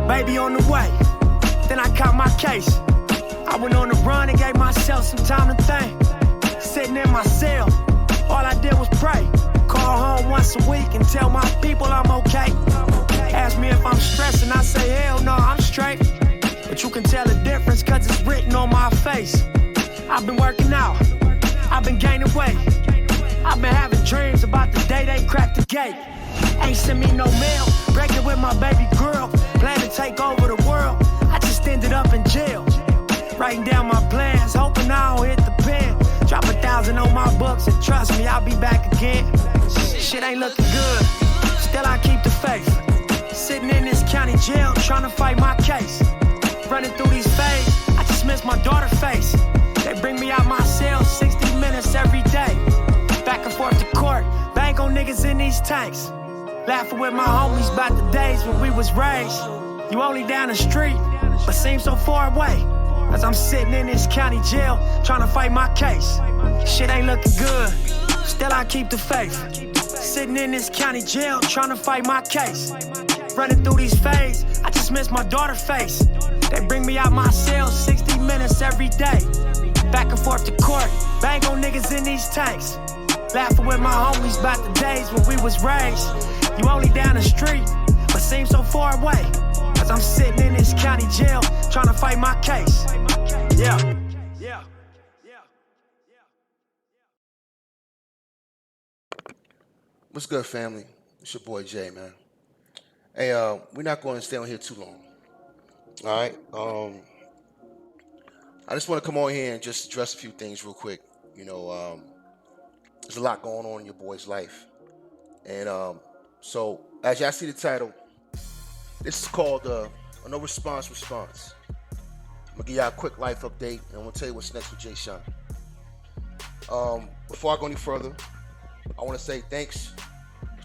Baby on the way, then I caught my case. I went on the run and gave myself some time to think. Sitting in my cell, all I did was pray. Call home once a week and tell my people I'm okay. Ask me if I'm stressing, I say hell no, I'm straight. But you can tell the difference cause it's written on my face. I've been working out, I've been gaining weight. I've been having dreams about the day they cracked the gate. Ain't send me no mail, breaking with my baby girl. Plan to take over the world, I just ended up in jail. Writing down my plans, hoping I don't hit the pen. Drop 1,000 on my books and trust me, I'll be back again. Shit ain't looking good, still I keep the faith. Sitting in this county jail, trying to fight my case. Running through these fades, I just miss my daughter's face. They bring me out my cell 60 minutes every day. Back and forth to court, bang on niggas in these tanks. Laughing with my homies about the days when we was raised. You only down the street, but seem so far away. As I'm sitting in this county jail, trying to fight my case. Shit ain't looking good, still I keep the faith. Sitting in this county jail, trying to fight my case. Running through these fades, I just miss my daughter's face. They bring me out my cell 60 minutes every day. Back and forth to court, bang on niggas in these tanks. Laughing with my homies about the days when we was raised. You only down the street, but seem so far away. As I'm sitting in this county jail, trying to fight my case. Yeah. What's good, family? It's your boy Jay, man. Hey, we're not going to stay on here too long. All right. I just want to come on here and just address a few things real quick. You know, there's a lot going on in your boy's life, and so as y'all see the title, this is called a no response. I'm gonna give y'all a quick life update, and I'm gonna tell you what's next with JSHine. Before I go any further, I want to say thanks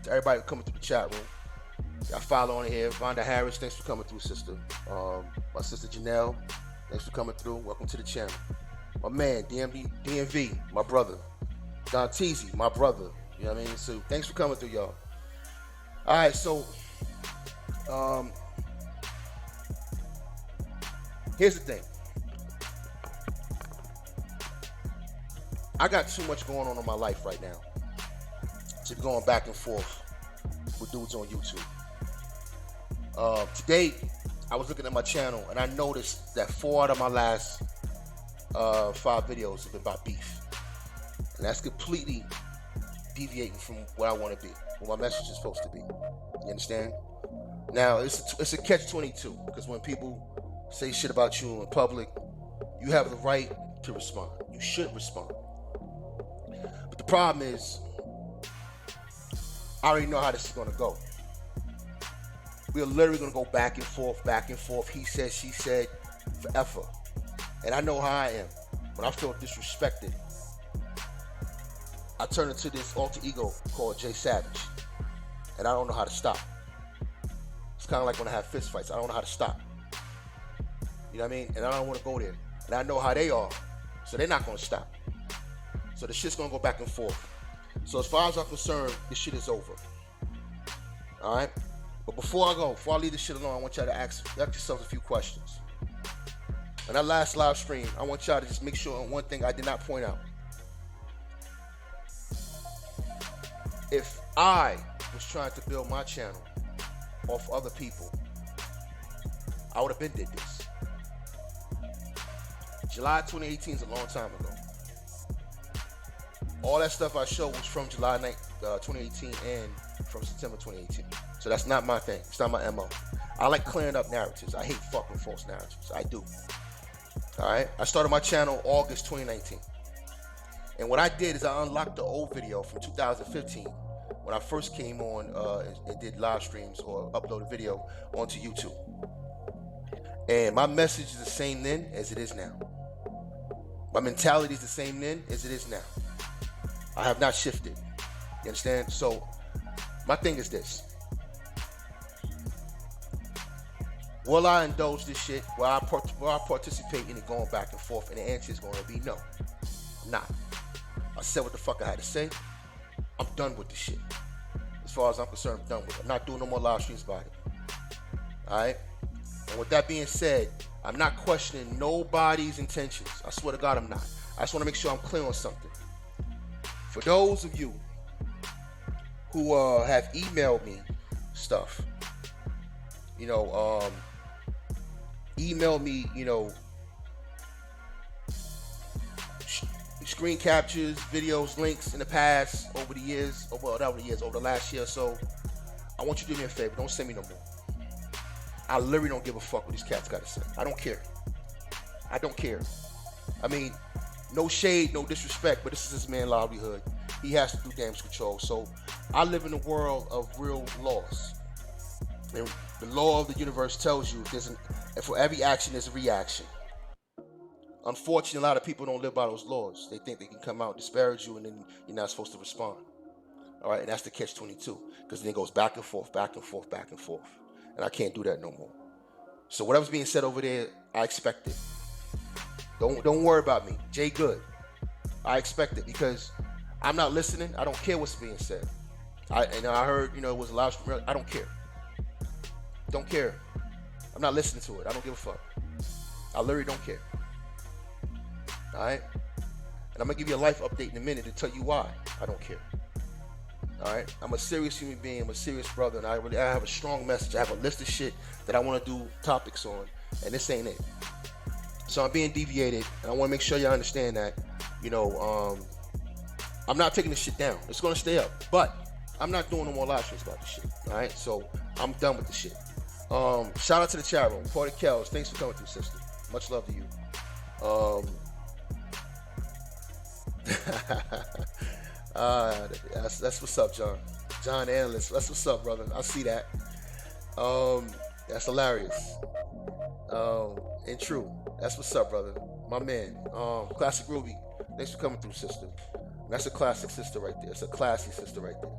to everybody coming through the chat room. Y'all follow on here. Vonda Harris, thanks for coming through, sister. My sister Janelle, thanks for coming through. Welcome to the channel. My man, DMV, my brother. Don Teasy, my brother. You know what I mean? So thanks for coming through, y'all. All right, so here's the thing. I got too much going on in my life right now to be going back and forth with dudes on YouTube. Today, I was looking at my channel and I noticed that 4 out of my last 5 videos have been about beef. And that's completely deviating from what I want to be, what my message is supposed to be. You understand? Now, it's a catch-22, because when people say shit about you in public, you have the right to respond. You should respond. But the problem is, I already know how this is going to go. We are literally going to go back and forth. He said, she said, forever. And I know how I am. When I feel disrespected, I turn into this alter ego called Jay Savage. And I don't know how to stop. It's kind of like when I have fist fights. I don't know how to stop. You know what I mean? And I don't want to go there. And I know how they are. So they're not going to stop. So the shit's going to go back and forth. So as far as I'm concerned, this shit is over. All right? But before I leave this shit alone, I want y'all to ask yourselves a few questions. In that last live stream, I want y'all to just make sure on one thing I did not point out. If I was trying to build my channel off other people, I would have been did this. July 2018 is a long time ago. All that stuff I showed was from July 2018 and from September 2018. So that's not my thing. It's not my MO. I like clearing up narratives. I hate fucking false narratives. I do. All right? I started my channel August 2019. And what I did is I unlocked the old video from 2015 when I first came on and did live streams or uploaded video onto YouTube. And my message is the same then as it is now. My mentality is the same then as it is now. I have not shifted. You understand? So my thing is this. Will I indulge this shit? Will I participate in it going back and forth? And the answer is going to be no. I'm not. I said what the fuck I had to say. I'm done with this shit. As far as I'm concerned, I'm done with it. I'm not doing no more live streams about it. Alright? And with that being said, I'm not questioning nobody's intentions. I swear to God, I'm not. I just want to make sure I'm clear on something. For those of you who have emailed me stuff, email me, screen captures, videos, links in the past, over the last year or so. I want you to do me a favor. Don't send me no more. I literally don't give a fuck what these cats got to say. I don't care. I don't care. I mean, no shade, no disrespect, but this is his man's livelihood. He has to do damage control. So I live in a world of real laws. And the law of the universe tells you and for every action, there's a reaction. Unfortunately, a lot of people don't live by those laws. They think they can come out, disparage you, and then you're not supposed to respond. All right, and that's the catch-22, because then it goes back and forth, back and forth, back and forth. And I can't do that no more. So whatever's being said over there, I expect it. Don't worry about me. Jay Good. I expect it, because I'm not listening. I don't care what's being said. I heard, it was a loud. I don't care. Don't care. I'm not listening to it. I don't give a fuck. I literally don't care. All right? And I'm going to give you a life update in a minute to tell you why I don't care. All right? I'm a serious human being. I'm a serious brother. And I have a strong message. I have a list of shit that I want to do topics on. And this ain't it. So I'm being deviated. And I want to make sure y'all understand that, I'm not taking this shit down. It's going to stay up. But I'm not doing no more live streams about this shit. All right? So I'm done with the shit. Shout out to the chat room. Porter Kells, thanks for coming through, sister. Much love to you. That's what's up, John. John Analyst. That's what's up, brother. I see that. That's hilarious. And true. That's what's up, brother. My man. Classic Ruby. Thanks for coming through, sister. That's a classic sister right there. It's a classy sister right there.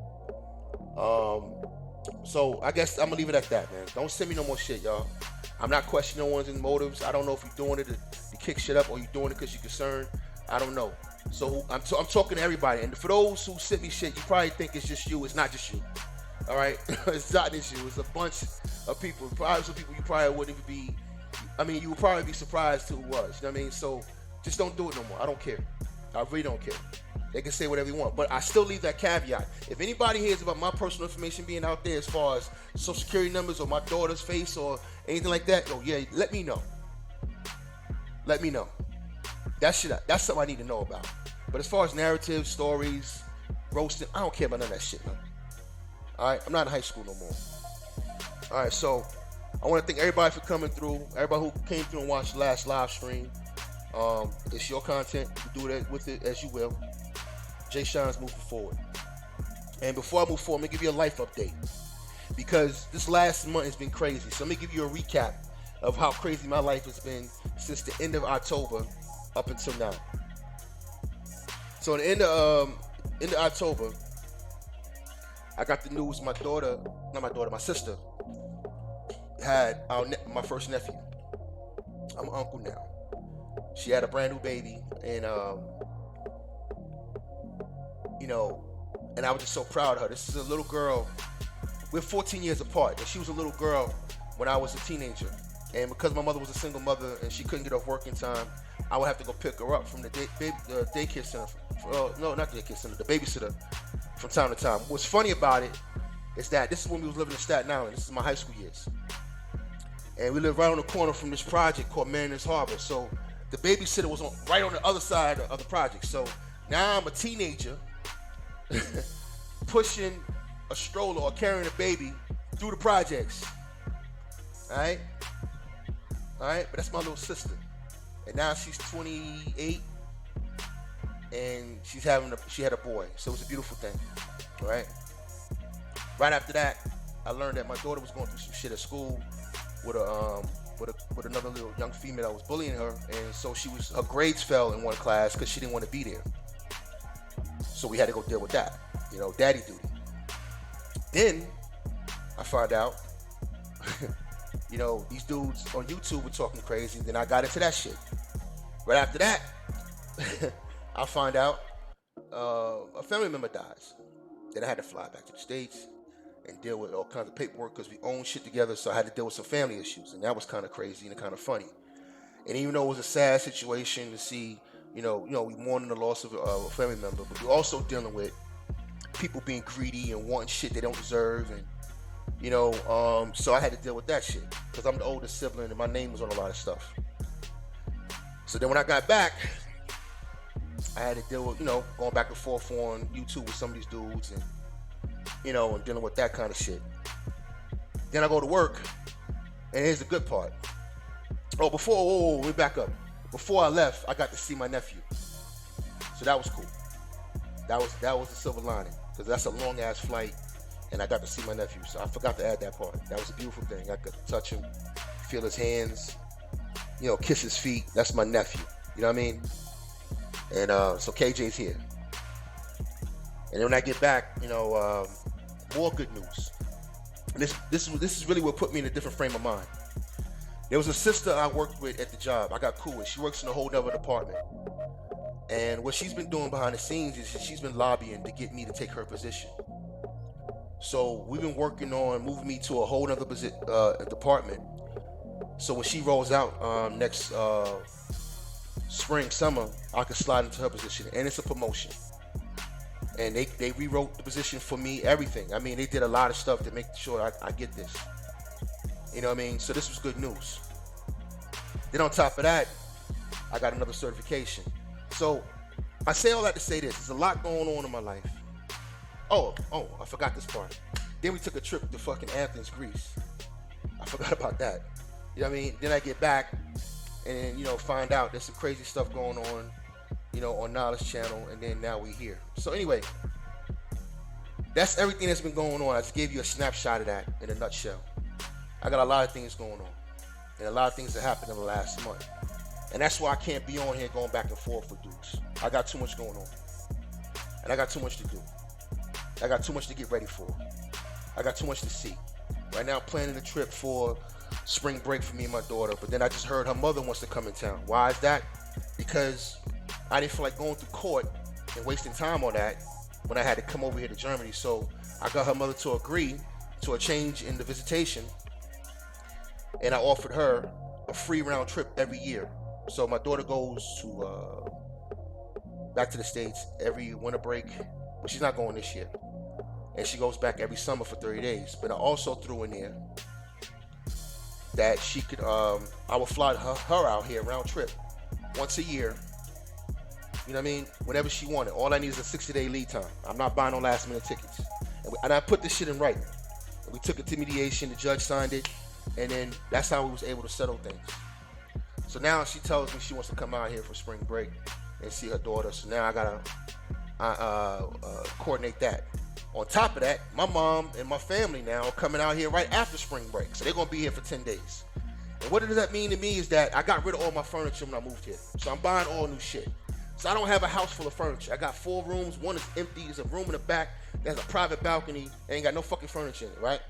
So I guess I'm gonna leave it at that, man. Don't send me no more shit, y'all. I'm not questioning no one's motives. I don't know if you're doing it to kick shit up or you're doing it because you're concerned. I don't know. So I'm talking to everybody. And for those who sent me shit, you probably think it's just you. It's not just you. All right? It's not just you. It's a bunch of people. Probably some people you probably wouldn't even be. I mean, you would probably be surprised who it was. You know what I mean? So just don't do it no more. I don't care. I really don't care. They can say whatever you want. But I still leave that caveat. If anybody hears about my personal information being out there as far as social security numbers or my daughter's face or anything like that, let me know. Let me know. That's something I need to know about. But as far as narratives, stories, roasting, I don't care about none of that shit, man. All right? I'm not in high school no more. All right, so I want to thank everybody for coming through. Everybody who came through and watched the last live stream. It's your content. You do it with it as you will. JSHine's moving forward. And before I move forward, let me give you a life update. Because this last month has been crazy. So let me give you a recap of how crazy my life has been since the end of October up until now. So at the end of October, I got the news my sister had my first nephew. I'm an uncle now. She had a brand new baby, and and I was just so proud of her. This is a little girl. We're 14 years apart, and she was a little girl when I was a teenager. And because my mother was a single mother and she couldn't get off work in time, I would have to go pick her up from the daycare center. Not the daycare center, the babysitter from time to time. What's funny about it is that this is when we was living in Staten Island. This is my high school years. And we lived right on the corner from this project called Mariners Harbor. So the babysitter was right on the other side of the project. So now I'm a teenager pushing a stroller or carrying a baby through the projects. All right? But that's my little sister. And now she's 28 and she had a boy. So it was a beautiful thing. All right? Right after that, I learned that my daughter was going through some shit at school with another little young female that was bullying her, and so her grades fell in one class because she didn't want to be there. So we had to go deal with that, daddy duty. Then I found out, these dudes on YouTube were talking crazy. Then I got into that shit. Right after that, I find out a family member dies. Then I had to fly back to the States and deal with all kinds of paperwork because we own shit together. So I had to deal with some family issues, and that was kind of crazy and kind of funny. And even though it was a sad situation to see, we mourning the loss of a family member, but we're also dealing with people being greedy and wanting shit they don't deserve, and so I had to deal with that shit because I'm the oldest sibling and my name was on a lot of stuff. So then when I got back, I had to deal with, going back and forth on YouTube with some of these dudes and, and dealing with that kind of shit. Then I go to work, and here's the good part. Oh, let me back up. Before I left, I got to see my nephew. So that was cool. That was the silver lining, because that's a long ass flight, and I got to see my nephew. So I forgot to add that part. That was a beautiful thing. I could touch him, feel his hands, kiss his feet. That's my nephew. You know what I mean? And so KJ's here. And then when I get back, more good news. And this is really what put me in a different frame of mind. There was a sister I worked with at the job. I got cool with. She works in a whole other department. And what she's been doing behind the scenes is she's been lobbying to get me to take her position. So we've been working on moving me to a whole other department. So when she rolls out next spring, summer, I could slide into her position. And it's a promotion. And they rewrote the position for me, everything. I mean, they did a lot of stuff to make sure I get this. You know what I mean? So this was good news. Then on top of that, I got another certification. So I say all that to say this. There's a lot going on in my life. Oh, I forgot this part. Then we took a trip to fucking Athens, Greece. I forgot about that. You know what I mean? Then I get back and, find out there's some crazy stuff going on, on Knowledge Channel. And then now we here. So anyway, that's everything that's been going on. I just gave you a snapshot of that in a nutshell. I got a lot of things going on, and a lot of things that happened in the last month. And that's why I can't be on here going back and forth with dudes. I got too much going on. And I got too much to do. I got too much to get ready for. I got too much to see. Right now I'm planning a trip for spring break for me and my daughter, but then I just heard her mother wants to come in town. Why is that? Because I didn't feel like going through court and wasting time on that when I had to come over here to Germany. So I got her mother to agree to a change in the visitation, and I offered her a free round trip every year. So my daughter goes to back to the States every winter break, but she's not going this year. And she goes back every summer for 30 days. But I also threw in there that she could, I would fly her out here round trip once a year. You know what I mean? Whenever she wanted. All I need is a 60-day lead time. I'm not buying no last minute tickets. And I put this shit in writing. And we took it to mediation. The judge signed it. And then that's how we was able to settle things. So now she tells me she wants to come out here for spring break and see her daughter. So now I gotta coordinate that. On top of that, my mom and my family now are coming out here right after spring break. So they're gonna be here for 10 days. And what does that mean to me is that I got rid of all my furniture when I moved here. So I'm buying all new shit. So I don't have a house full of furniture. I got 4 rooms. One is empty. There's a room in the back. There's a private balcony. Ain't got no fucking furniture in it, right?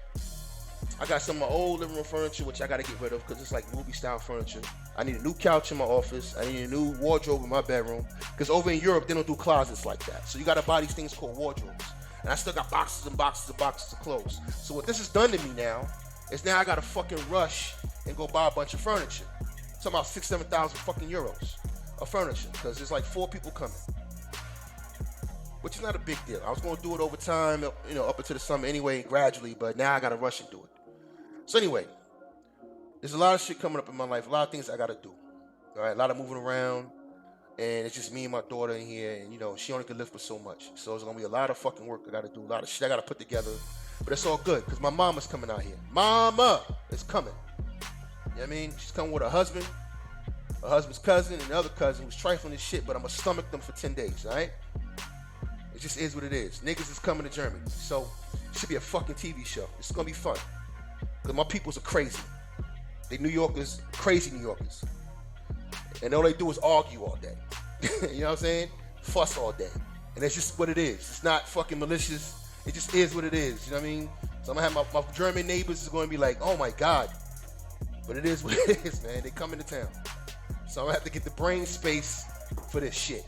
I got some of my old living room furniture, which I got to get rid of because it's like movie style furniture. I need a new couch in my office. I need a new wardrobe in my bedroom because over in Europe, they don't do closets like that. So you got to buy these things called wardrobes. And I still got boxes and boxes and boxes of clothes. So what this has done to me now is now I got to fucking rush and go buy a bunch of furniture. I'm talking about 6,000-7,000 fucking euros of furniture because there's like 4 people coming. Which is not a big deal. I was going to do it over time, up until the summer anyway, gradually, but now I got to rush and do it. So anyway, there's a lot of shit coming up in my life, a lot of things I got to do. All right, a lot of moving around, and it's just me and my daughter in here, and she only can lift for so much. So there's going to be a lot of fucking work I got to do, a lot of shit I got to put together, but it's all good because my mama's coming out here. Mama is coming. You know what I mean? She's coming with her husband's cousin, and the other cousin who's trifling this shit, but I'm going to stomach them for 10 days, all right? It just is what it is. Niggas is coming to Germany. So it should be a fucking TV show. It's going to be fun. Because my peoples are crazy. They New Yorkers, crazy New Yorkers. And all they do is argue all day. You know what I'm saying? Fuss all day. And that's just what it is. It's not fucking malicious. It just is what it is. You know what I mean? So I'm going to have my German neighbors is going to be like, oh my God. But it is what it is, man. They come into town. So I'm going to have to get the brain space for this shit.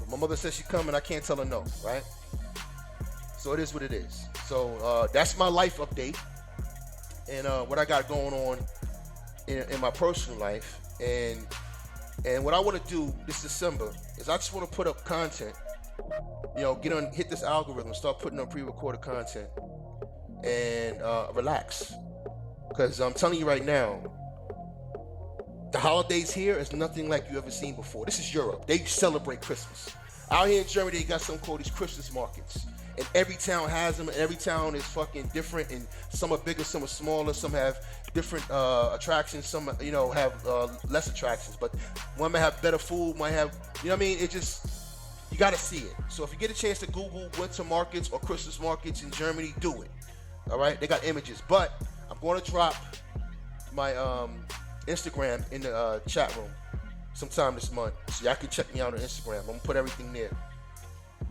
My mother says she's coming. I can't tell her no, right? So it is what it is. So that's my life update and what I got going on in my personal life. And what I want to do this December is I just want to put up content. Hit this algorithm, start putting up pre-recorded content, and relax. Because I'm telling you right now, the holidays here is nothing like you ever seen before. This is Europe. They celebrate Christmas. Out here in Germany, they got something called these Christmas markets. And every town has them, and every town is fucking different, and some are bigger, some are smaller, some have different attractions, some have less attractions, but one might have better food, might have, it just, you gotta see it. So if you get a chance to Google winter markets or Christmas markets in Germany, do it. All right, they got images, but I'm going to drop my Instagram in the chat room sometime this month, so y'all can check me out on Instagram. I'm gonna put everything there.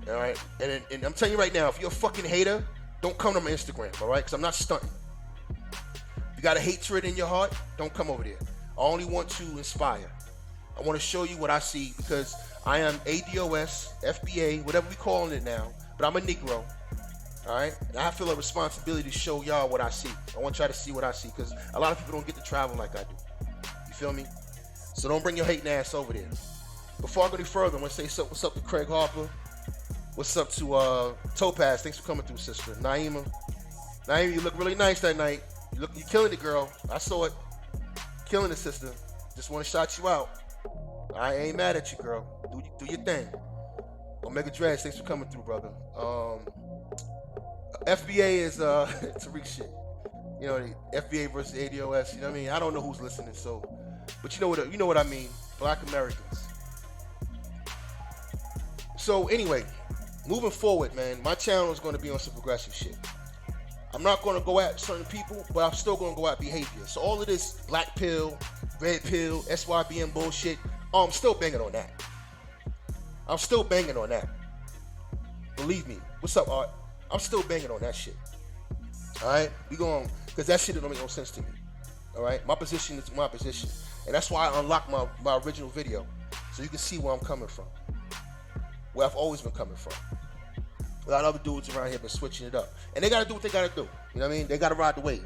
All right, and I'm telling you right now, if you're a fucking hater, don't come to my Instagram, all right? Because I'm not stunting. If you got a hatred in your heart, don't come over there. I only want to inspire. I want to show you what I see, because I am ADOS, FBA, whatever we calling it now, but I'm a Negro, all right? And I feel a responsibility to show y'all what I see. I want y'all to see what I see, because a lot of people don't get to travel like I do. You feel me? So don't bring your hating ass over there. Before I go any further, I want to say what's up to Craig Harper. What's up to Topaz? Thanks for coming through, sister. Naima, you look really nice that night. You killing it, girl. I saw it. Killing it, sister. Just want to shout you out. I ain't mad at you, girl. Do your thing. Omega Dreads, thanks for coming through, brother. FBA is Tariq shit. The FBA versus ADOS. You know what I mean? I don't know who's listening, so, but you know what I mean. Black Americans. So anyway. Moving forward, man, my channel is going to be on some progressive shit. I'm not going to go at certain people, but I'm still going to go at behavior. So all of this black pill, red pill, SYBM bullshit, I'm still banging on that. I'm still banging on that. Believe me. What's up, Art? I'm still banging on that shit. All right? We going, because that shit don't make no sense to me. All right? My position is my position. And that's why I unlocked my original video, so you can see where I'm coming from. Where I've always been coming from. A lot of other dudes around here been switching it up. And they gotta do what they gotta do. You know what I mean? They gotta ride the wave.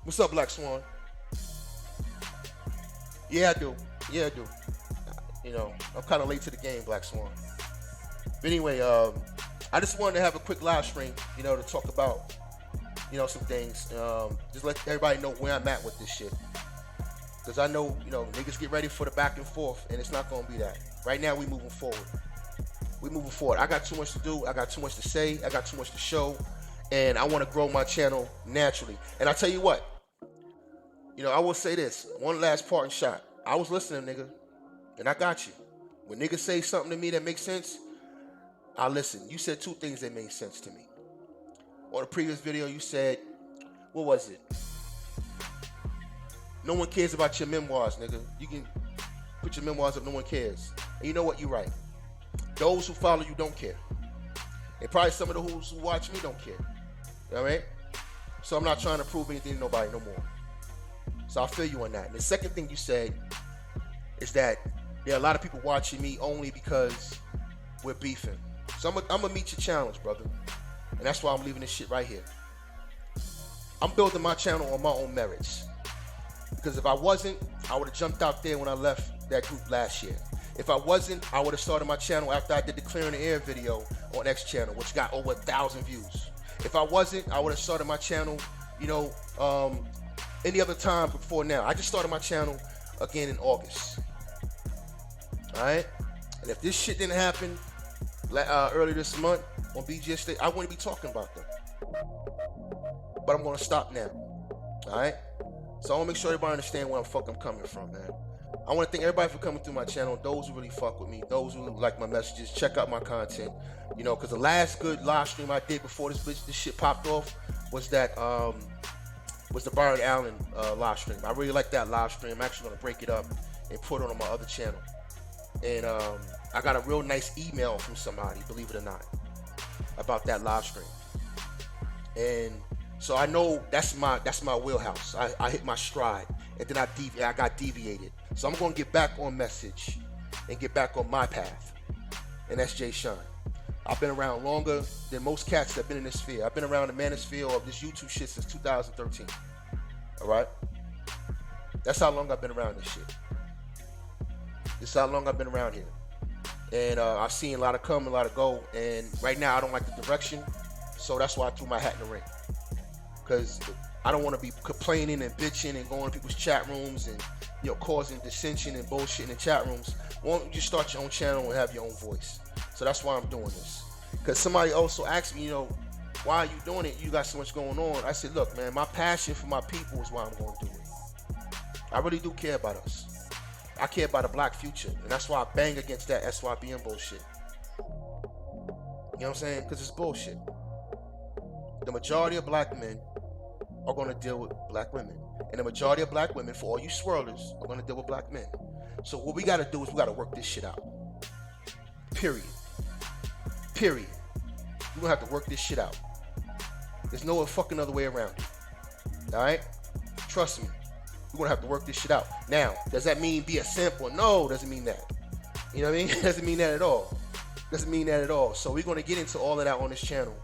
What's up, Black Swan? Yeah, I do. I'm kind of late to the game, Black Swan. But anyway, I just wanted to have a quick live stream, to talk about, some things. Just let everybody know where I'm at with this shit. Because I know, niggas get ready for the back and forth, and it's not gonna be that. Right now, we moving forward. I got too much to do. I got too much to say. I got too much to show. And I want to grow my channel naturally. And I tell you what. I will say this. One last parting shot. I was listening, nigga. And I got you. When niggas say something to me that makes sense, I listen. You said two things that made sense to me. On the previous video, you said, what was it? No one cares about your memoirs, nigga. You can put your memoirs up, no one cares. And you know what? You're right. Those who follow you don't care. And probably some of those who watch me don't care. All right? So I'm not trying to prove anything to nobody no more. So I feel you on that. And the second thing you said is that there are a lot of people watching me only because we're beefing. So I'm going to meet your challenge, brother. And that's why I'm leaving this shit right here. I'm building my channel on my own merits. Because if I wasn't, I would have jumped out there when I left that group last year. If I wasn't, I would have started my channel after I did the Clearing the Air video on X channel, which got over 1,000 views. If I wasn't, I would have started my channel, any other time before now. I just started my channel again in August. All right? And if this shit didn't happen earlier this month on BGS Day, I wouldn't be talking about them. But I'm going to stop now. All right? So I want to make sure everybody understand where I'm coming from, man. I want to thank everybody for coming through my channel. Those who really fuck with me, those who like my messages, check out my content. Because the last good live stream I did before this shit popped off was that was the Byron Allen live stream. I really like that live stream. I'm actually going to break it up and put it on my other channel. And I got a real nice email from somebody, believe it or not, about that live stream. And so I know that's my wheelhouse. I hit my stride, and then I got deviated. So I'm going to get back on message and get back on my path. and that's JSHine. I've been around longer than most cats that have been in this sphere. I've been around the manosphere of this YouTube shit since 2013. All right? That's how long I've been around this shit. This is how long I've been around here. And I've seen a lot of come, a lot of go. And right now I don't like the direction. So that's why I threw my hat in the ring. Because I don't want to be complaining and bitching and going to people's chat rooms and, you know, causing dissension and bullshit in the chat rooms. Why don't you just start your own channel and have your own voice? So that's why I'm doing this. Because somebody also asked me, you know, why are you doing it? You got so much going on. I said, look, man, my passion for my people is why I'm going to do it. I really do care about us. I care about a black future. And that's why I bang against that SYBM bullshit. You know what I'm saying? Because it's bullshit. The majority of black men are going to deal with black women. And the majority of black women, for all you swirlers, are going to deal with black men. So what we got to do is we got to work this shit out. Period. Period. We're going to have to work this shit out. There's no fucking other way around it. Alright? Trust me. We're going to have to work this shit out. Now, does that mean be a simple? No, doesn't mean that. You know what I mean? Doesn't mean that at all. Doesn't mean that at all. So we're going to get into all of that on this channel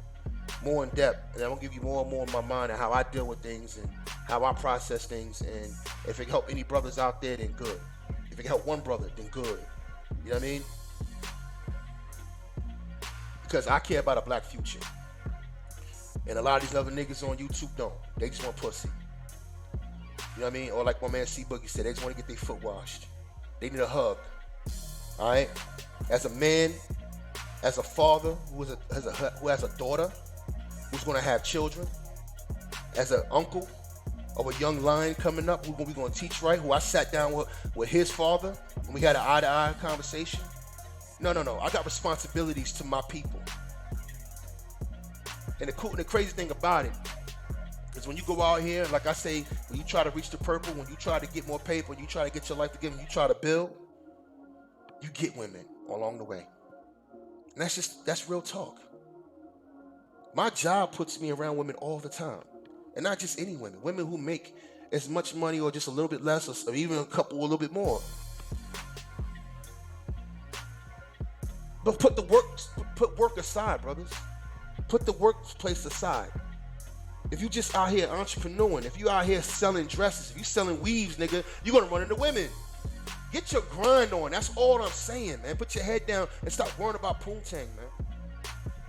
more in depth. And I'm going to give you more and more in my mind of how I deal with things and how I process things. And if it can help any brothers out there, then good. If it can help one brother, then good. You know what I mean? Because I care about a black future. And a lot of these other niggas on YouTube don't. They just want pussy. You know what I mean? Or like my man C Boogie said, they just want to get their foot washed. They need a hug. Alright? As a man, as a father who has a daughter who's going to have children, as an uncle of a young lion coming up who we're going to teach right, who I sat down with his father and we had an eye-to-eye conversation. No. I got responsibilities to my people. And the crazy thing about it is when you go out here, like I say, when you try to reach the purple, when you try to get more paper, when you try to get your life together, when you try to build, you get women along the way. And that's real talk. My job puts me around women all the time. And not just any women. Women who make as much money or just a little bit less or even a couple a little bit more. But put work aside, brothers. Put the workplace aside. If you just out here entrepreneuring, if you out here selling dresses, if you selling weaves, nigga, you're gonna run into women. Get your grind on. That's all I'm saying, man. Put your head down and stop worrying about poontang, man.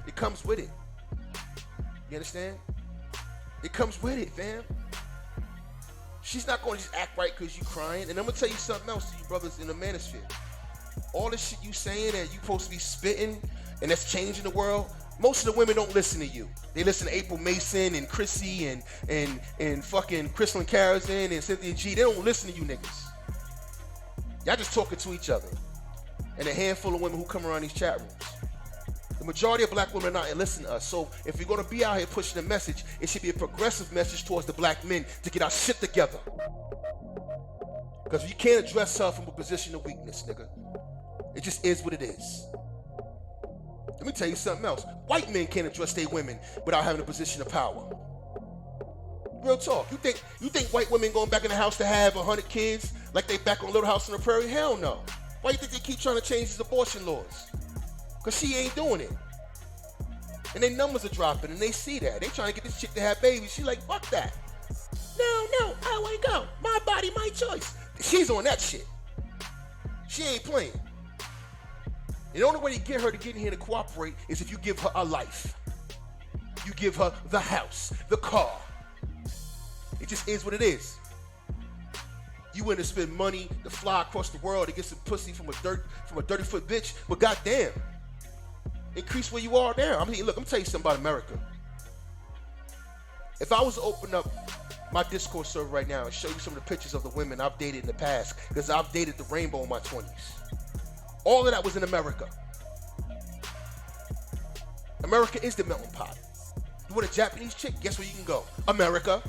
It comes with it. You understand? It comes with it, fam. She's not gonna just act right because you crying. And I'm gonna tell you something else to you brothers in the manosphere. All this shit you saying that you supposed to be spitting and that's changing the world, most of the women don't listen to you. They listen to April Mason and Chrissy and fucking Crystalline Karazin and Cynthia G. They don't listen to you niggas. Y'all just talking to each other. And a handful of women who come around these chat rooms. The majority of black women are not listening to us. So if you're gonna be out here pushing a message, it should be a progressive message towards the black men to get our shit together. Because you can't address her from a position of weakness, nigga. It just is what it is. Let me tell you something else. White men can't address their women without having a position of power. Real talk. You think white women going back in the house to have 100 kids like they back on Little House on the Prairie? Hell no. Why you think they keep trying to change these abortion laws? Because she ain't doing it. And their numbers are dropping and they see that. They trying to get this chick to have babies. She like, fuck that. No, I want to go. My body, my choice. She's on that shit. She ain't playing. And the only way to get her to get in here to cooperate is if you give her a life. You give her the house, the car. It just is what it is. You went to spend money to fly across the world to get some pussy from a dirty foot bitch, but goddamn, increase where you are there. I mean, look, I'm tell you something about America. If I was to open up my Discord server right now and show you some of the pictures of the women I've dated in the past, because I've dated the rainbow in my 20s. All of that was in America. America is the melting pot. You want a Japanese chick? Guess where you can go? America.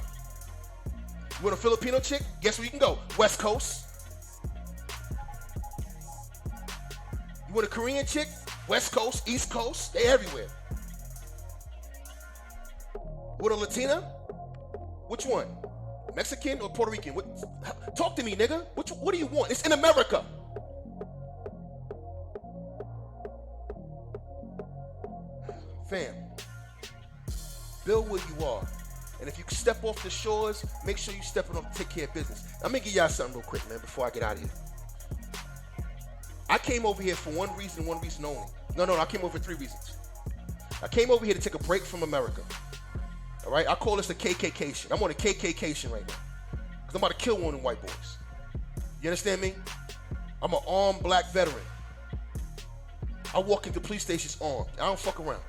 You want a Filipino chick? Guess where you can go? West Coast. You want a Korean chick? West Coast, East Coast. They everywhere. You want a Latina? Which one? Mexican or Puerto Rican? Talk to me, nigga. What do you want? It's in America. Fam, build where you are. And if you step off the shores, make sure you stepping up to take care of business. I'm gonna give y'all something real quick, man, before I get out of here. I came over here for one reason only. No, I came over for 3 reasons. I came over here to take a break from America. All right, I call this the KKK. I'm on a KKK right now. Because I'm about to kill one of them white boys. You understand me? I'm an armed black veteran. I walk into police stations armed. I don't fuck around.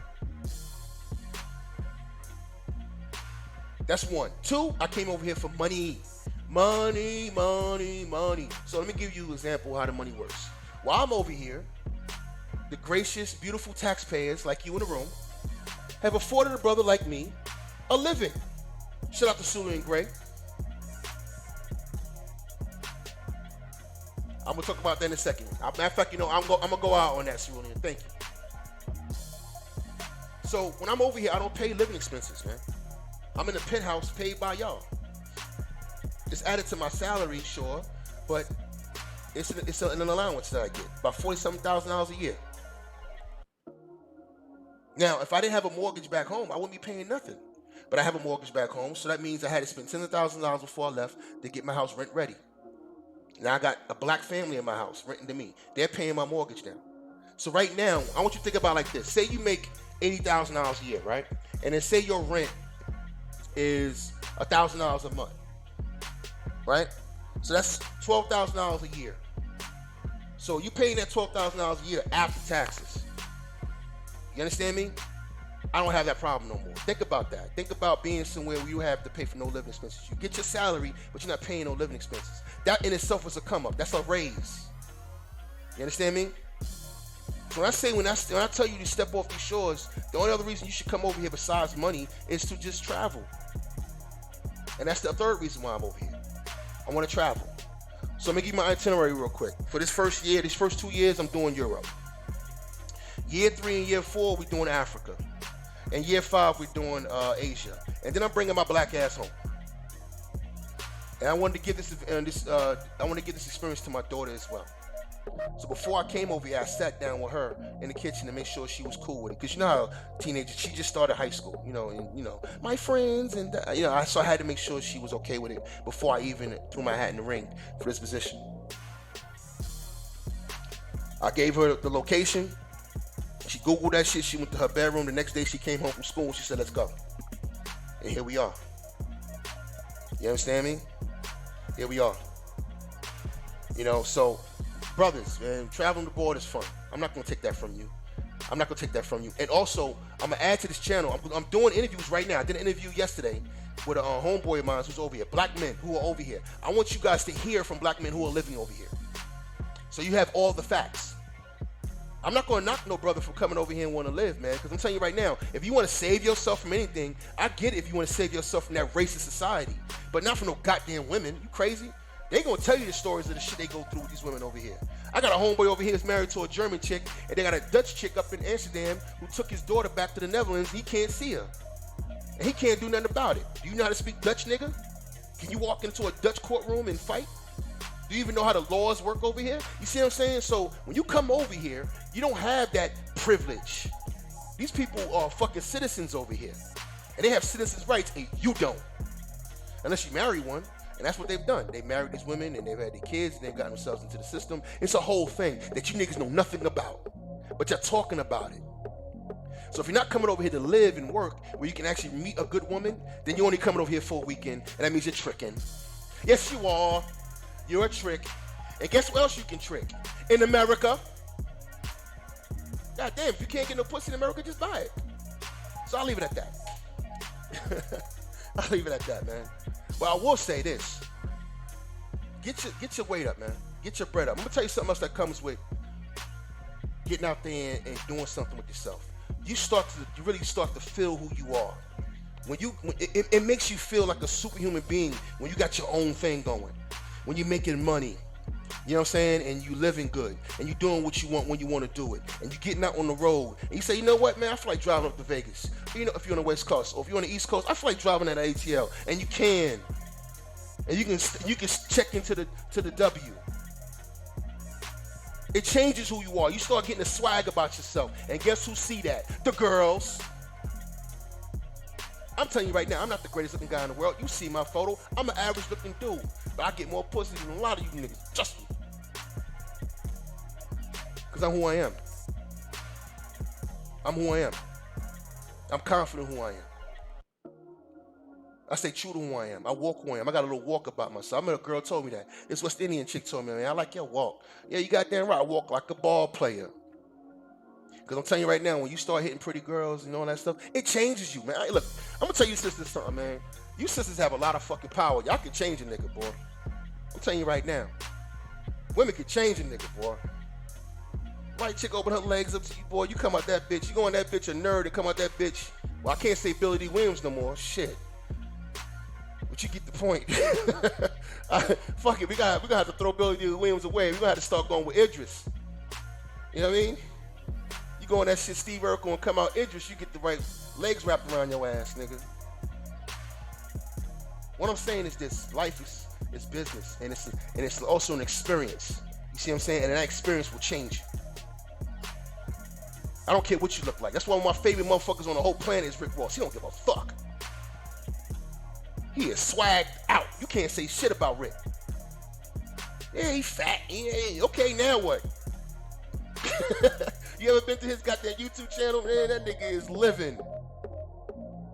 That's 1. 2, I came over here for money. Money. So let me give you an example of how the money works. While I'm over here, the gracious, beautiful taxpayers like you in the room have afforded a brother like me a living. Shout out to Sulu and Gray. I'm gonna talk about that in a second. Matter of fact, you know, I'm gonna go out on that, Sulu. Thank you. So when I'm over here, I don't pay living expenses, man. I'm in a penthouse paid by y'all. It's added to my salary, sure, but it's an allowance that I get, about $47,000 a year. Now, if I didn't have a mortgage back home, I wouldn't be paying nothing. But I have a mortgage back home, so that means I had to spend $10,000 before I left to get my house rent ready. Now I got a black family in my house renting to me. They're paying my mortgage now. So right now, I want you to think about it like this. Say you make $80,000 a year, right? And then say your rent is $1,000 a month, right? So that's $12,000 a year. So you paying that $12,000 a year after taxes. You understand me? I don't have that problem no more. Think about that. Think about being somewhere where you have to pay for no living expenses. You get your salary, but you're not paying no living expenses. That in itself is a come up. That's a raise. You understand me? So when I tell you to step off these shores, the only other reason you should come over here besides money is to just travel. And that's the 3rd reason why I'm over here. I want to travel. So I'm gonna give you my itinerary real quick. For this first year, these first 2 years, I'm doing Europe. Year 3 and year 4, we're doing Africa. And year 5, we're doing Asia. And then I'm bringing my black ass home. And I wanted to give this experience to my daughter as well. So before I came over here, I sat down with her in the kitchen to make sure she was cool with it. Because you know how teenagers, she just started high school, and my friends, and so I had to make sure she was okay with it before I even threw my hat in the ring for this position. I gave her the location. She Googled that shit. She went to her bedroom. The next day she came home from school. She said, let's go. And here we are. You understand me? Here we are. So brothers, man, traveling abroad is fun. I'm not going to take that from you. And also, I'm going to add to this channel. I'm doing interviews right now. I did an interview yesterday with a homeboy of mine who's over here. Black men who are over here. I want you guys to hear from black men who are living over here. So you have all the facts. I'm not going to knock no brother for coming over here and want to live, man. Because I'm telling you right now, if you want to save yourself from anything, I get it if you want to save yourself from that racist society. But not from no goddamn women. You crazy? They gonna tell you the stories of the shit they go through with these women over here. I got a homeboy over here that's married to a German chick, and they got a Dutch chick up in Amsterdam who took his daughter back to the Netherlands. He can't see her, and he can't do nothing about it. Do you know how to speak Dutch, nigga? Can you walk into a Dutch courtroom and fight? Do you even know how the laws work over here? You see what I'm saying? So when you come over here, you don't have that privilege. These people are fucking citizens over here, and they have citizens' rights, and you don't, unless you marry one. And that's what they've done. They married these women and they've had their kids and they've gotten themselves into the system. It's a whole thing that you niggas know nothing about, but you're talking about it. So if you're not coming over here to live and work where you can actually meet a good woman, then you're only coming over here for a weekend, and that means you're tricking. Yes, you are. You're a trick. And guess what else you can trick? In America. God damn, if you can't get no pussy in America, just buy it. So I'll leave it at that. I'll leave it at that, man. But I will say this. Get your weight up, man. Get your bread up. I'm going to tell you something else that comes with getting out there and doing something with yourself. You really start to feel who you are. It makes you feel like a superhuman being when you got your own thing going. When you're making money. You know what I'm saying? And you living good. And you doing what you want when you want to do it. And you getting out on the road. And you say, you know what, man? I feel like driving up to Vegas. If you're on the West Coast or if you're on the East Coast, I feel like driving at ATL. And you can. And you can check into the W. It changes who you are. You start getting a swag about yourself. And guess who see that? The girls. I'm telling you right now, I'm not the greatest looking guy in the world. You see my photo, I'm an average looking dude. But I get more pussy than a lot of you niggas. Trust me. Because I'm who I am. I'm who I am. I'm confident who I am. I stay true to who I am. I walk who I am. I got a little walk about myself. I remember a girl told me that. This West Indian chick told me, man, I like your walk. Yeah, you goddamn right. I walk like a ball player. Because I'm telling you right now, when you start hitting pretty girls and all that stuff, it changes you, man. Look, I'm going to tell you sisters something, man. You sisters have a lot of fucking power. Y'all can change a nigga, boy. I'm telling you right now. Women can change a nigga, boy. White chick open her legs up to you, boy. You come out that bitch. You go on that bitch a nerd and come out that bitch. Well, I can't say Billy D. Williams no more. Shit. But you get the point. Fuck it. We gonna have to throw Billy D. Williams away. We're gonna have to start going with Idris. You know what I mean? You go on that shit Steve Urkel and come out Idris, you get the right legs wrapped around your ass, nigga. What I'm saying is this: life is business, and it's also an experience. You see what I'm saying? And that experience will change you. I don't care what you look like. That's why one of my favorite motherfuckers on the whole planet is Rick Ross. He don't give a fuck. He is swagged out. You can't say shit about Rick. Yeah, he fat. Yeah, okay, now what? You ever been to his goddamn YouTube channel? Man, that nigga is living.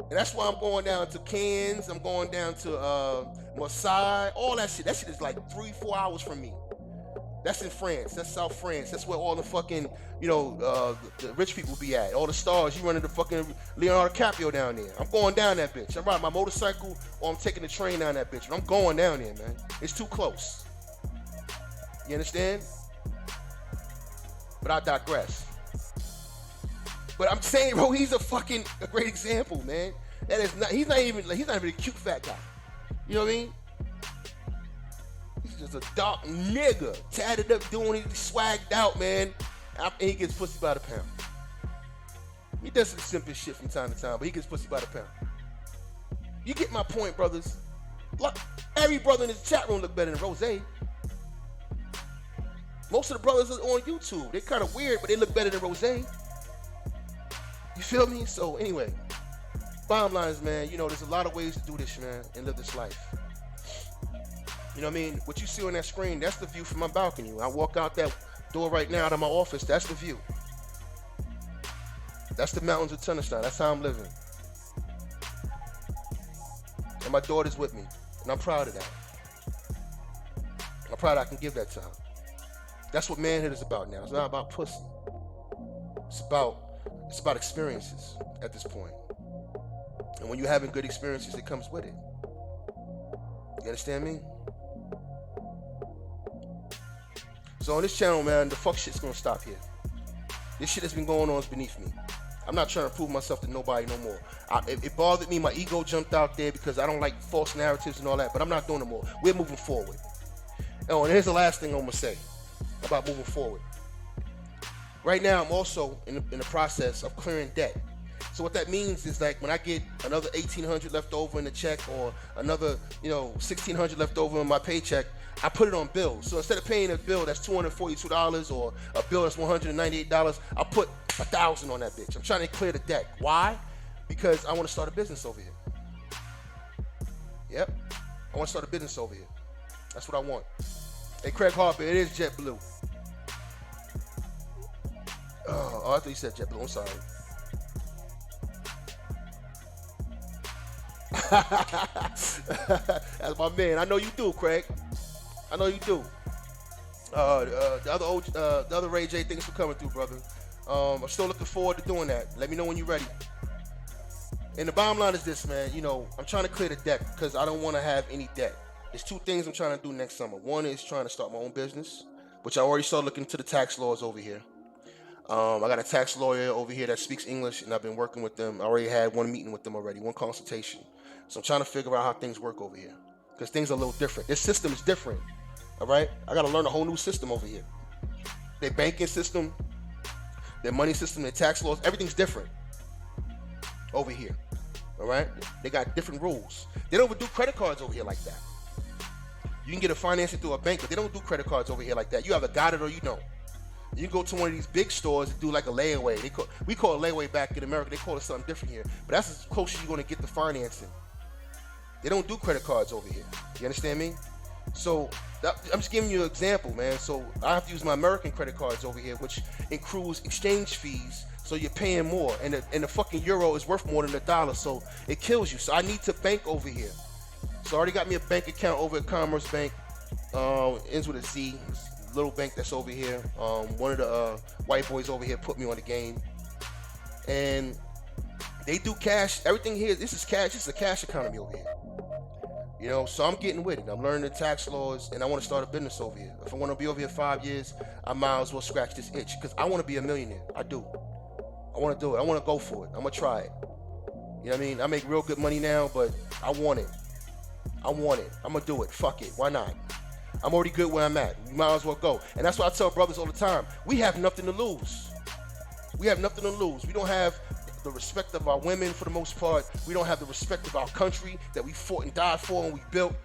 And that's why I'm going down to Cairns. I'm going down to Marseille. All that shit. That shit is like 3-4 hours from me. That's in France. That's South France. That's where all the fucking, the rich people be at. All the stars. You running the fucking Leonardo DiCaprio down there. I'm going down that bitch. I'm riding my motorcycle or I'm taking the train down that bitch. But I'm going down there, man. It's too close. You understand? But I digress. But I'm saying, bro, he's a great example, man. He's not even a cute fat guy. You know what I mean? He's just a dark nigga, tatted up, doing it, swagged out, man. And he gets pussy by the pound. He does some simple shit from time to time, but he gets pussy by the pound. You get my point, brothers. Look, every brother in this chat room look better than Rose. Most of the brothers are on YouTube. They're kind of weird, but they look better than Rose. You feel me? So anyway, bottom line is, man, there's a lot of ways to do this, man, and live this life. You know what I mean? What you see on that screen, that's the view from my balcony. When I walk out that door right now out of my office, that's the view. That's the mountains of Tennessee. That's how I'm living. And my daughter's with me, and I'm proud of that. I'm proud I can give that to her. That's what manhood is about now. It's not about pussy. It's about experiences at this point. And when you're having good experiences, it comes with it. You understand me? So on this channel, man, the fuck shit's gonna stop here. This shit that's been going on is beneath me. I'm not trying to prove myself to nobody no more. It bothered me. My ego jumped out there because I don't like false narratives and all that, but I'm not doing it more. We're moving forward. Oh, and here's the last thing I'm gonna say about moving forward. Right now, I'm also in the process of clearing debt. So what that means is, like, when I get another $1,800 left over in the check, or another, $1,600 left over in my paycheck, I put it on bills. So instead of paying a bill that's $242 or a bill that's $198, I put $1,000 on that bitch. I'm trying to clear the debt. Why? Because I want to start a business over here. Yep, I want to start a business over here. That's what I want. Hey, Craig Harper, it is JetBlue. Oh, I thought you said JetBlue. I'm sorry. That's my man. I know you do, Craig. I know you do. The other Ray J, thanks for coming through, brother. I'm still looking forward to doing that. Let me know when you're ready. And the bottom line is this, man. I'm trying to clear the debt because I don't want to have any debt. There's two things I'm trying to do next summer. One is trying to start my own business, which I already started looking into the tax laws over here. I got a tax lawyer over here that speaks English, and I've been working with them. I already had one meeting with them already, one consultation. So I'm trying to figure out how things work over here, because things are a little different. This system is different, all right? I got to learn a whole new system over here. Their banking system, their money system, their tax laws, everything's different over here, all right? They got different rules. They don't even do credit cards over here like that. You can get a financing through a bank, but they don't do credit cards over here like that. You either got it or you don't. You can go to one of these big stores and do like a layaway. We call it layaway back in America. They call it something different here. But that's as close as you're going to get to financing. They don't do credit cards over here. You understand me? So I'm just giving you an example, man. So I have to use my American credit cards over here, which includes exchange fees. So you're paying more, and the fucking euro is worth more than the dollar, so it kills you. So I need to bank over here. So I already got me a bank account over at Commerce Bank. Ends with a Z. Little bank that's over here. One of the white boys over here put me on the game, and they do cash. Everything here, this is cash. This is a cash economy over here. You know, so I'm getting with it. I'm learning the tax laws, and I want to start a business over here. If I want to be over here 5 years, I might as well scratch this itch, because I want to be a millionaire. I do. I want to do it. I want to go for it. I'm going to try it. You know what I mean? I make real good money now, but I want it. I want it. I'm going to do it. Fuck it. Why not? I'm already good where I'm at. We might as well go. And that's why I tell brothers all the time, we have nothing to lose. We have nothing to lose. We don't have the respect of our women for the most part. We don't have the respect of our country that we fought and died for and we built.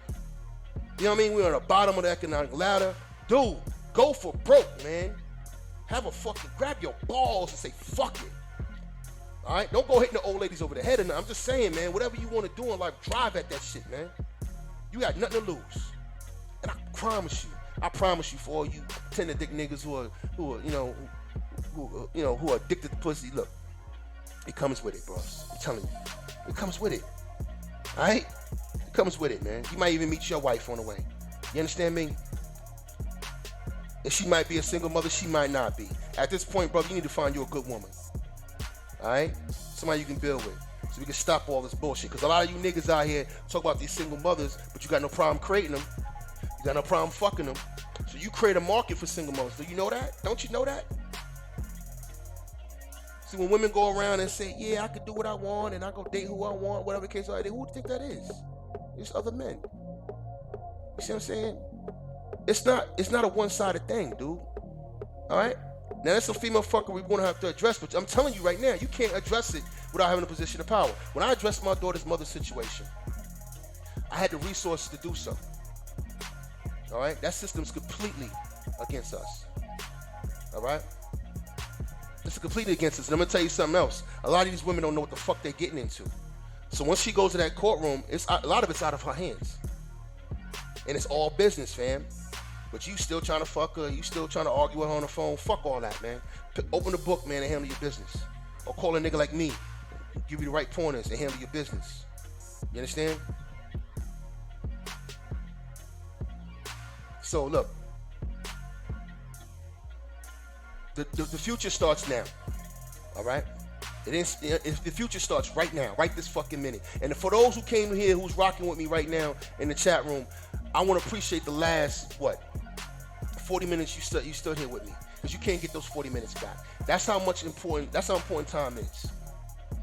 You know what I mean? We're on the bottom of the economic ladder. Dude, go for broke, man. Grab your balls and say, fuck it. All right? Don't go hitting the old ladies over the head. And I'm just saying, man, whatever you want to do in life, drive at that shit, man. You got nothing to lose. And I promise you for all you tender dick niggas who are addicted to pussy, look, it comes with it, bros. I'm telling you. It comes with it. All right? It comes with it, man. You might even meet your wife on the way. You understand me? And she might be a single mother. She might not be. At this point, brother, you need to find you a good woman. All right? Somebody you can build with. So we can stop all this bullshit. Because a lot of you niggas out here talk about these single mothers, but you got no problem creating them. You got no problem fucking them. So you create a market for single mothers. Do you know that? Don't you know that? See, when women go around and say, yeah, I can do what I want and I go date who I want, whatever the case is, who do you think that is? It's other men. You see what I'm saying? It's not a one-sided thing, dude. All right? Now, that's a female fucker we're going to have to address, but I'm telling you right now, you can't address it without having a position of power. When I addressed my daughter's mother's situation, I had the resources to do so. All right? That system's completely against us. All right? It's completely against us. And I'm going to tell you something else. A lot of these women don't know what the fuck they're getting into. So once she goes to that courtroom, a lot of it's out of her hands. And it's all business, fam. But you still trying to fuck her. You still trying to argue with her on the phone. Fuck all that, man. Open the book, man, and handle your business. Or call a nigga like me. Give you the right pointers and handle your business. You understand? So, look. The future starts now, all right? The future starts right now, right this fucking minute. And for those who came here, who's rocking with me right now in the chat room, I want to appreciate the last, 40 minutes you stood here with me, because you can't get those 40 minutes back. That's how important time is,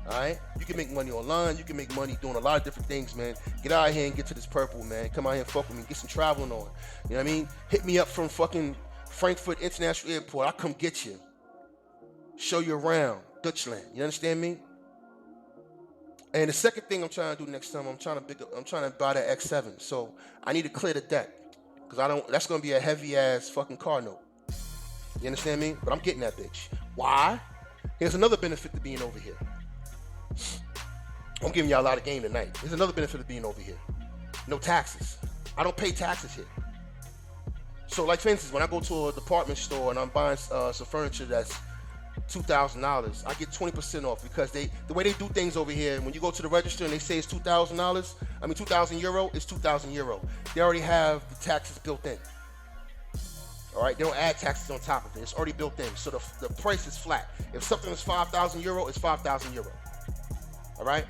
all right? You can make money online. You can make money doing a lot of different things, man. Get out of here and get to this purple, man. Come out here and fuck with me. Get some traveling on. You know what I mean? Hit me up from fucking Frankfurt International Airport. I'll come get you. Show you around Dutchland. You understand me? And the second thing I'm trying to do next time, I'm trying to buy that X7. So I need to clear the debt. Because that's gonna be a heavy ass fucking car note. You understand me? But I'm getting that bitch. Why? Here's another benefit to being over here. I'm giving y'all a lot of game tonight. There's another benefit of being over here. No taxes. I don't pay taxes here. So, like, for instance, when I go to a department store and I'm buying some furniture that's $2,000, I get 20% off, because the way they do things over here, when you go to the register and they say it's €2,000, it's 2,000 euro. They already have the taxes built in. All right, they don't add taxes on top of it. It's already built in, so the price is flat. If something is €5,000, it's €5,000. All right.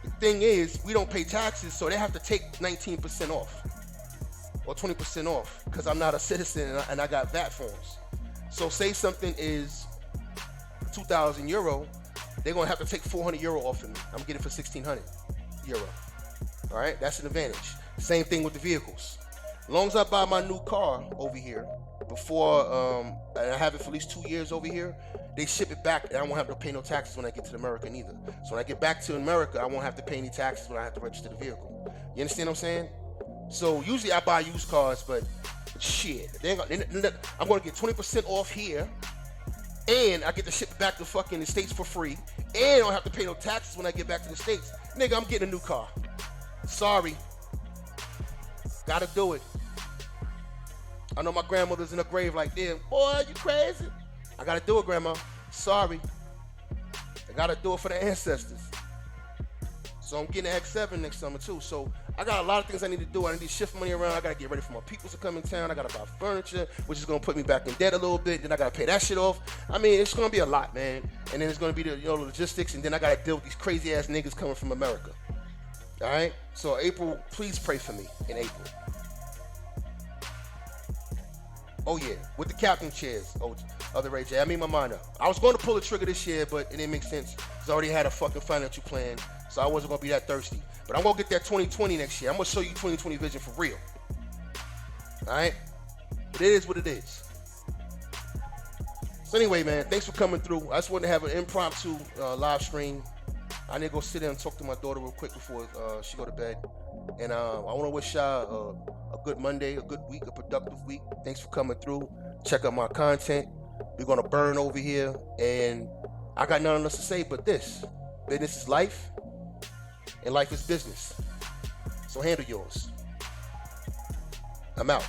The thing is, we don't pay taxes, so they have to take 19% off. Or 20% off, because I'm not a citizen and I got VAT forms. So say something is €2,000, they're gonna have to take €400 off of me. I'm getting it for €1,600. All right, that's an advantage. Same thing with the vehicles. As long as I buy my new car over here before, and I have it for at least 2 years over here, they ship it back, and I won't have to pay no taxes when I get to America neither. So when I get back to America, I won't have to pay any taxes when I have to register the vehicle. You understand what I'm saying? So usually I buy used cars, but shit, I'm going to get 20% off here, and I get to ship it back to fucking the States for free, and I don't have to pay no taxes when I get back to the States. Nigga, I'm getting a new car. Sorry. Gotta do it. I know my grandmother's in her grave like, damn, boy, you crazy? I gotta do it, grandma. Sorry. I gotta do it for the ancestors. So I'm getting an X7 next summer too. So I got a lot of things I need to do. I need to shift money around. I gotta get ready for my people to come in town. I gotta buy furniture, which is gonna put me back in debt a little bit. Then I gotta pay that shit off. I mean, it's gonna be a lot, man. And then it's gonna be the logistics, and then I gotta deal with these crazy ass niggas coming from America. All right. So April, please pray for me in April. Oh yeah, with the captain chairs. Oh, other Ray J. I made my mind up. I was going to pull the trigger this year, but it didn't make sense because I already had a fucking financial plan, so I wasn't gonna be that thirsty. But I'm gonna get that 2020 next year. I'm gonna show you 2020 vision for real. All right, but it is what it is. So anyway, man, thanks for coming through. I just wanted to have an impromptu live stream. I need to go sit there and talk to my daughter real quick before she go to bed. And I want to wish y'all a good Monday, a good week, a productive week. Thanks for coming through. Check out my content. We're going to burn over here. And I got nothing else to say but this. Business is life, and life is business. So handle yours. I'm out.